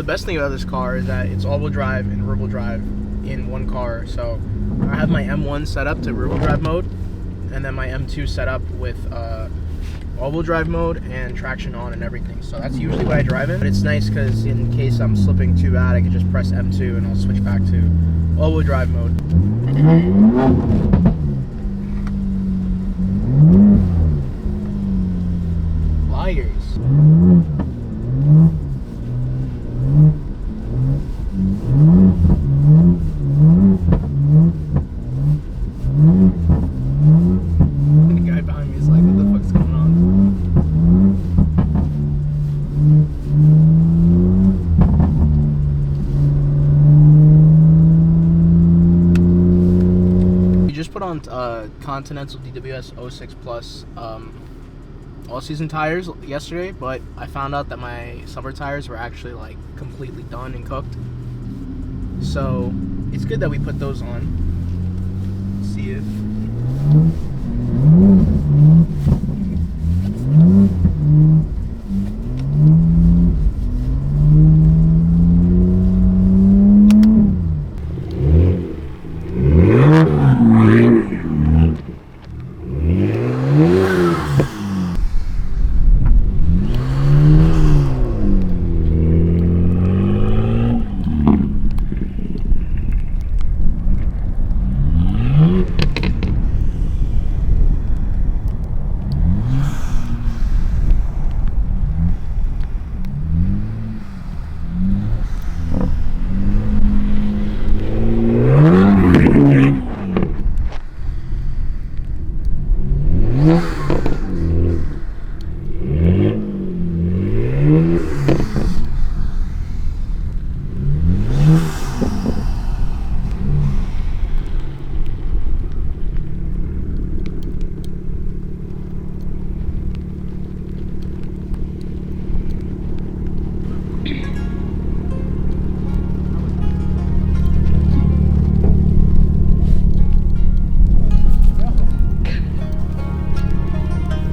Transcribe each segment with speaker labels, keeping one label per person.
Speaker 1: the best thing about this car is that it's all-wheel drive and rear-wheel drive in one car. So I have my M1 set up to rear-wheel drive mode, and then my M2 set up with all-wheel drive mode and traction on and everything. So that's usually what I drive in. But it's nice because in case I'm slipping too bad, I can just press M2 and I'll switch back to all-wheel drive mode. Liars. The guy behind me is like, what the fuck's going on? We just put on Continental DWS 06 Plus all-season tires yesterday, but I found out that my summer tires were actually like completely done and cooked. So it's good that we put those on. See if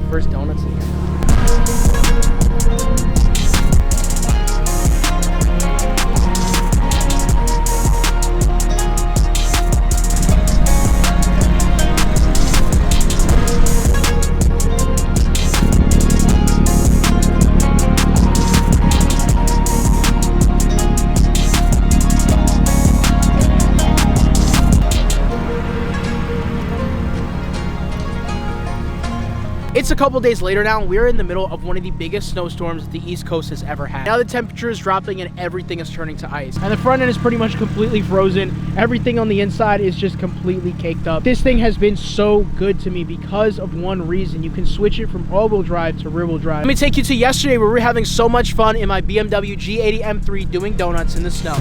Speaker 1: first donuts in here. It's a couple days later now, and we're in the middle of one of the biggest snowstorms the East Coast has ever had. Now the temperature is dropping and everything is turning to ice. And the front end is pretty much completely frozen. Everything on the inside is just completely caked up. This thing has been so good to me because of one reason. You can switch it from all-wheel drive to rear-wheel drive. Let me take you to yesterday where we were having so much fun in my BMW G80 M3 doing donuts in the snow.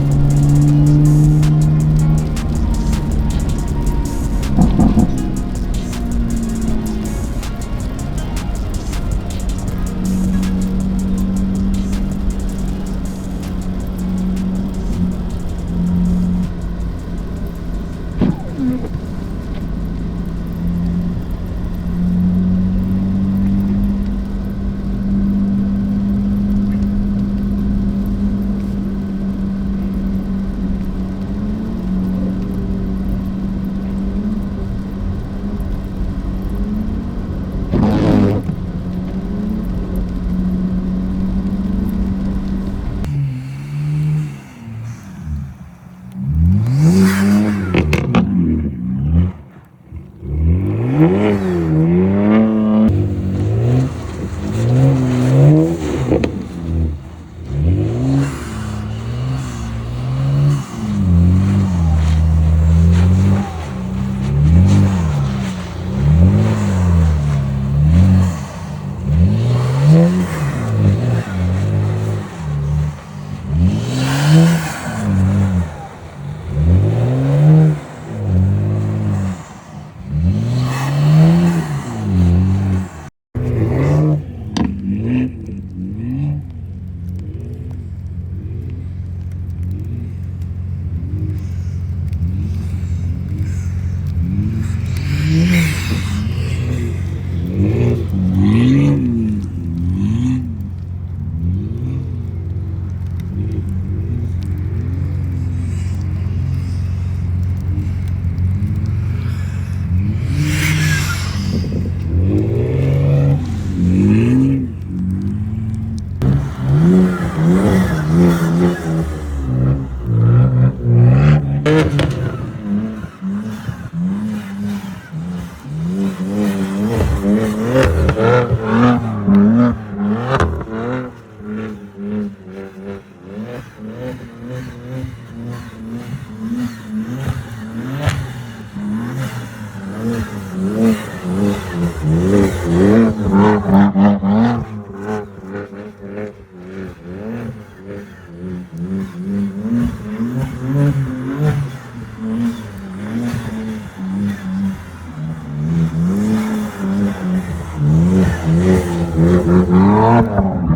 Speaker 2: Bye.